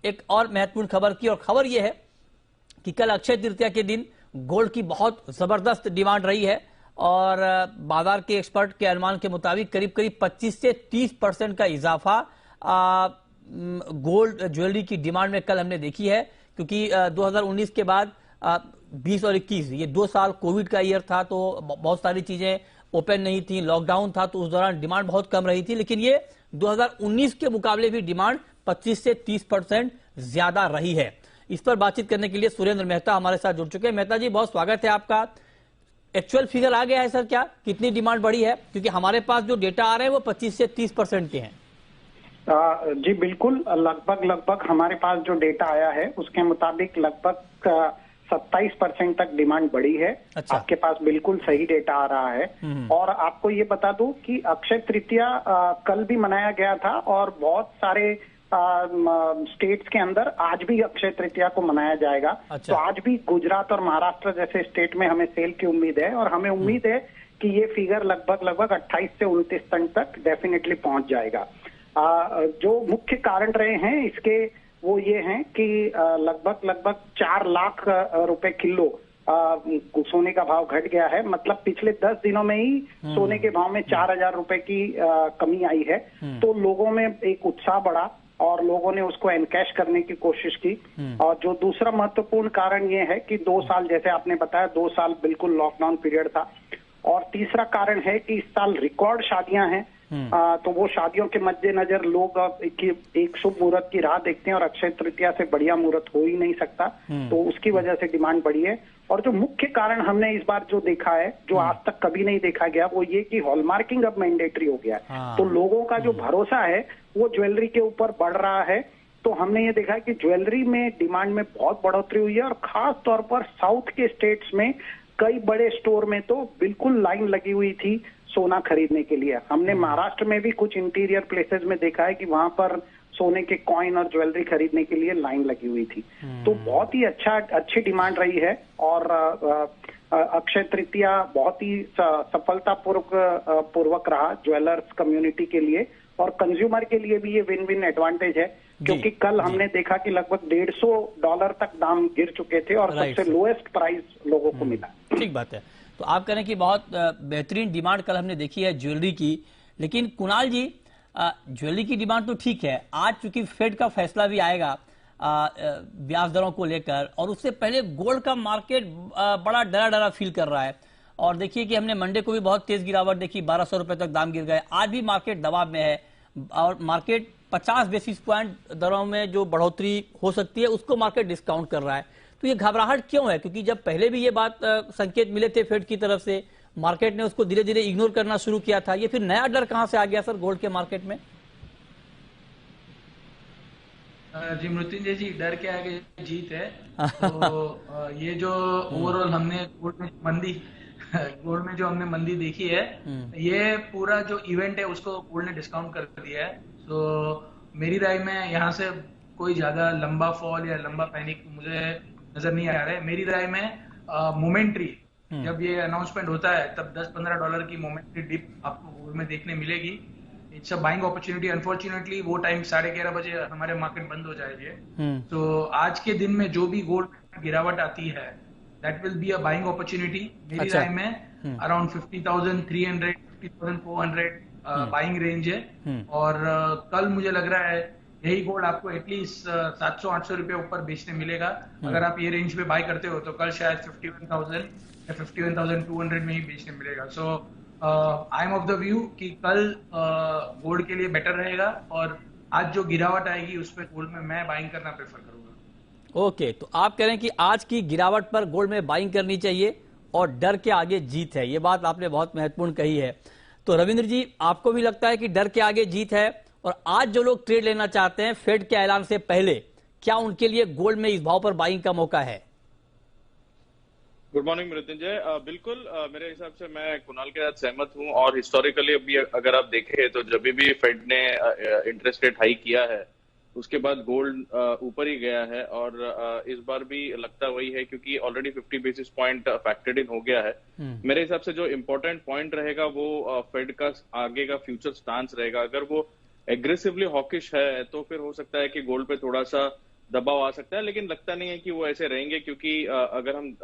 एक और महत्वपूर्ण खबर की, और खबर यह है कि कल अक्षय तृतीया के दिन गोल्ड की बहुत जबरदस्त डिमांड रही है और बाजार के एक्सपर्ट के अनुमान के मुताबिक करीब करीब 25 से 30% का इजाफा गोल्ड ज्वेलरी की डिमांड में कल हमने देखी है। क्योंकि 2019 के बाद 20 और 21 ये 2 साल कोविड का ईयर था, तो बहुत सारी चीजें ओपन नहीं थी, लॉकडाउन था, तो उस दौरान डिमांड बहुत कम रही थी। लेकिन ये 2019 के मुकाबले भी डिमांड 25 से 30% ज्यादा रही है। इस पर बातचीत करने के लिए सुरेंद्र मेहता हमारे साथ जुड़ चुके हैं। मेहता जी, बहुत स्वागत है आपका। एक्चुअल फिगर आ गया है सर क्या, कितनी डिमांड बढ़ी है? क्योंकि हमारे पास जो डेटा आ रहे हैं वो 25 से 30% के हैं। जी बिल्कुल, लगभग हमारे पास जो डेटा आया है उसके मुताबिक लगभग 27% तक डिमांड बढ़ी है। अच्छा। आपके पास बिल्कुल सही डेटा आ रहा है। और आपको ये बता दूं कि अक्षय तृतीया कल भी मनाया गया था और बहुत सारे स्टेट्स के अंदर आज भी अक्षय तृतीया को मनाया जाएगा। अच्छा। तो आज भी गुजरात और महाराष्ट्र जैसे स्टेट में हमें सेल की उम्मीद है और हमें उम्मीद है कि ये फिगर लगभग 28 से 29 टन तक डेफिनेटली पहुंच जाएगा। जो मुख्य कारण रहे हैं इसके वो ये हैं कि लगभग 4 लाख रुपए किलो सोने का भाव घट गया है। मतलब पिछले 10 दिनों में ही सोने के भाव में 4,000 रुपए की कमी आई है। तो लोगों में एक उत्साह बढ़ा और लोगों ने उसको एनकैश करने की कोशिश की। और जो दूसरा महत्वपूर्ण कारण ये है कि 2 साल, जैसे आपने बताया, 2 साल बिल्कुल लॉकडाउन पीरियड था। और तीसरा कारण है कि इस साल रिकॉर्ड शादियां हैं। तो वो शादियों के मद्देनजर लोग एक शुभ मुहूर्त की राह देखते हैं और अक्षय तृतीया से बढ़िया मुहूर्त हो ही नहीं सकता। तो उसकी वजह से डिमांड बढ़ी है। और जो मुख्य कारण हमने इस बार जो देखा है, जो आज तक कभी नहीं देखा गया, वो ये कि हॉलमार्किंग अब मैंडेटरी हो गया है। तो लोगों का जो भरोसा है वो ज्वेलरी के ऊपर बढ़ रहा है। तो हमने ये देखा है कि ज्वेलरी में डिमांड में बहुत बढ़ोतरी हुई है और खास तौर पर साउथ के स्टेट्स में कई बड़े स्टोर में तो बिल्कुल लाइन लगी हुई थी सोना खरीदने के लिए। हमने महाराष्ट्र में भी कुछ इंटीरियर प्लेसेस में देखा है कि वहां पर सोने के कॉइन और ज्वेलरी खरीदने के लिए लाइन लगी हुई थी। तो बहुत ही अच्छी डिमांड रही है और अक्षय तृतीया बहुत ही सफलतापूर्वक रहा ज्वेलर्स कम्युनिटी के लिए और कंज्यूमर के लिए भी ये विन विन एडवांटेज है। क्योंकि कल हमने देखा कि लगभग $150 तक दाम गिर चुके थे और सबसे लोएस्ट प्राइस लोगों को मिला। ठीक बात है। तो आप कह रहे हैं कि बहुत बेहतरीन डिमांड कल हमने देखी है ज्वेलरी की। लेकिन कुणाल जी, ज्वेलरी की डिमांड तो ठीक है, आज चूंकि फेड का फैसला भी आएगा ब्याज दरों को लेकर, और उससे पहले गोल्ड का मार्केट बड़ा डरा फील कर रहा है। और देखिए कि हमने मंडे को भी बहुत तेज गिरावट देखी, 1200 रुपए तक दाम गिर गए। आज भी मार्केट दबाव में है और मार्केट 50 बेसिस पॉइंट दरों में जो बढ़ोतरी हो सकती है उसको मार्केट डिस्काउंट कर रहा है। तो ये घबराहट क्यों है? क्योंकि जब पहले भी ये बात संकेत मिले थे फेड की तरफ से, मार्केट ने उसको धीरे धीरे इग्नोर करना शुरू किया था। ये फिर नया डर कहां से आ गया सर गोल्ड के मार्केट में? जी मृत्युंजय जी, डर के आगे जीत है। तो ये जो ओवरऑल हमने गोल्ड में जो हमने मंदी देखी है, ये पूरा जो इवेंट है उसको गोल्ड ने डिस्काउंट कर दिया है। तो मेरी राय में यहाँ से कोई ज्यादा लंबा फॉल या लंबा पैनिक मुझे नजर नहीं आ रहा है। मेरी राय में मोमेंट्री, जब ये अनाउंसमेंट होता है तब $10-15 की मोमेंट्री डिप आपको गोल्ड में देखने मिलेगी। It's a buying opportunity. Unfortunately वो टाइम 11:30 बजे हमारे मार्केट बंद हो जाएगी। तो आज के दिन में जो भी गोल्ड में गिरावट आती है, that will be a buying opportunity. मेरी राय में अराउंड 50,300 50,400 बाइंग रेंज है। और कल मुझे लग रहा है यही गोल्ड आपको एटलीस्ट 700-800 रुपए ऊपर बेचने मिलेगा। अगर आप ये रेंज पे बाय करते हो तो कल शायद 51,000 या 51,200 में ही बेचने मिलेगा। So I am of the view कि कल गोल्ड के लिए बेटर रहेगा और आज जो गिरावट आएगी उस पर गोल्ड में मैं बाइंग करना प्रेफर करूंगा। ओके, तो आप कह रहे हैं कि आज की गिरावट पर गोल्ड में बाइंग करनी चाहिए और डर के आगे जीत है। ये बात आपने बहुत महत्वपूर्ण कही है। तो रविंद्र जी, आपको भी लगता है कि डर के आगे जीत है? और आज जो लोग ट्रेड लेना चाहते हैं फेड के ऐलान से पहले, क्या उनके लिए गोल्ड में इस भाव पर बाइंग का मौका है? Good morning Mrityunjay. बिल्कुल, मेरे हिसाब से मैं कुणाल के साथ सहमत हूं। और हिस्टोरिकली अभी अगर आप देखें तो जब भी फेड ने इंटरेस्ट रेट हाई किया है उसके बाद गोल्ड ऊपर ही गया है। और इस बार भी लगता वही है क्योंकि ऑलरेडी 50 बेसिस पॉइंट फैक्टर्ड इन हो गया है। मेरे हिसाब से जो इम्पोर्टेंट पॉइंट रहेगा वो फेड का आगे का फ्यूचर स्टांस रहेगा। अगर वो एग्रेसिवली हॉकिश है तो फिर हो सकता है कि गोल्ड पे थोड़ा सा दबाव आ सकता है, लेकिन लगता नहीं है कि वो ऐसे रहेंगे, क्योंकि अगर हम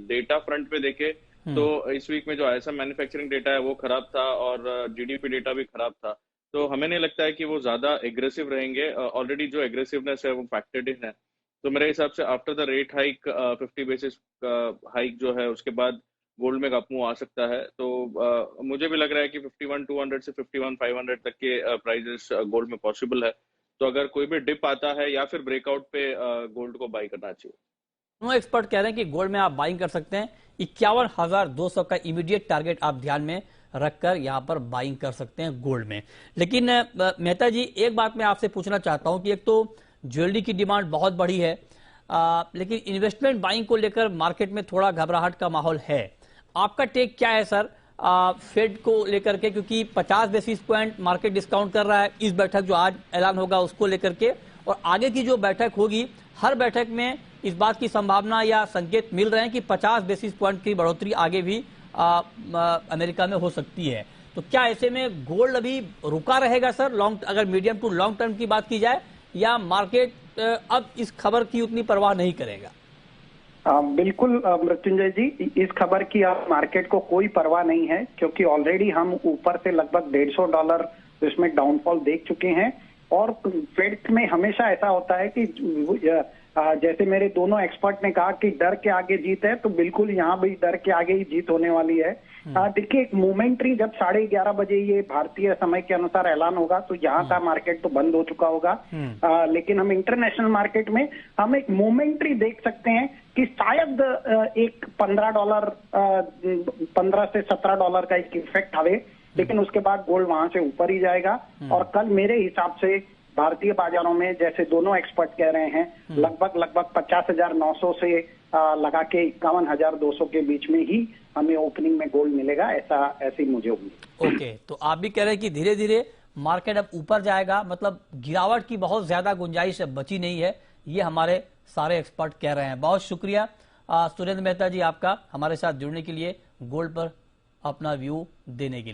डेटा फ्रंट पे देखें तो इस वीक में जो ISM मैन्युफैक्चरिंग डेटा है वो खराब था और GDP डेटा भी खराब था। तो हमें नहीं लगता है कि वो ज्यादा एग्रेसिव रहेंगे। ऑलरेडी जो एग्रेसिवनेस है वो फैक्टर्ड इन है। तो मेरे हिसाब से after the rate hike 50 basis hike जो है उसके बाद गोल्ड में अप मूव आ सकता है। तो मुझे भी लग रहा है कि 51,200 से 51,500 तक के प्राइजेस गोल्ड में पॉसिबल है। तो अगर कोई भी डिप आता है या फिर ब्रेकआउट पे गोल्ड को बाई करना चाहिए। दोनों एक्सपर्ट कह रहे हैं कि गोल्ड में आप बाइंग कर सकते हैं। 51,200 का इमीडिएट टारगेट आप ध्यान में रखकर यहां पर बाइंग कर सकते हैं गोल्ड में। लेकिन मेहता जी, एक बात मैं आपसे पूछना चाहता हूं कि एक तो ज्वेलरी की डिमांड बहुत बढ़ी है, लेकिन इन्वेस्टमेंट बाइंग को लेकर मार्केट में थोड़ा घबराहट का माहौल है। आपका टेक क्या है सर फेड को लेकर के, क्योंकि 50 बेसिस पॉइंट मार्केट डिस्काउंट कर रहा है इस बैठक जो आज ऐलान होगा उसको लेकर के, और आगे की जो बैठक होगी हर बैठक में इस बात की संभावना या संकेत मिल रहे हैं कि 50 बेसिस पॉइंट की बढ़ोतरी आगे भी अमेरिका में हो सकती है। तो क्या ऐसे में गोल्ड अभी रुका रहेगा सर लॉन्ग, अगर मीडियम टू लॉन्ग टर्म की बात की जाए, या मार्केट अब इस खबर की उतनी परवाह नहीं करेगा? बिल्कुल मृत्युंजय जी, इस खबर की अब मार्केट को कोई परवाह नहीं है, क्योंकि ऑलरेडी हम ऊपर से लगभग $150 इसमें डाउनफॉल देख चुके हैं। और फेड में हमेशा ऐसा होता है कि जैसे मेरे दोनों एक्सपर्ट ने कहा कि डर के आगे जीत है, तो बिल्कुल यहाँ भी डर के आगे ही जीत होने वाली है। देखिए, एक मोमेंट्री जब 11:30 बजे ये भारतीय समय के अनुसार ऐलान होगा तो यहाँ का मार्केट तो बंद हो चुका होगा। लेकिन हम इंटरनेशनल मार्केट में हम एक मोमेंट्री देख सकते हैं कि शायद एक $15 से $17 का एक इफेक्ट आवे, लेकिन उसके बाद गोल्ड वहां से ऊपर ही जाएगा। और कल मेरे हिसाब से भारतीय बाजारों में, जैसे दोनों एक्सपर्ट कह रहे हैं, लगभग 50,900 से लगा के 51,200 के बीच में ही हमें ओपनिंग में गोल्ड मिलेगा, ऐसी मुझे उम्मीद। ओके, तो आप भी कह रहे हैं कि धीरे धीरे मार्केट अब ऊपर जाएगा, मतलब गिरावट की बहुत ज्यादा गुंजाइश बची नहीं है, ये हमारे सारे एक्सपर्ट कह रहे हैं। बहुत शुक्रिया सुरेंद्र मेहता जी आपका हमारे साथ जुड़ने के लिए, गोल्ड पर अपना व्यू देने के लिए।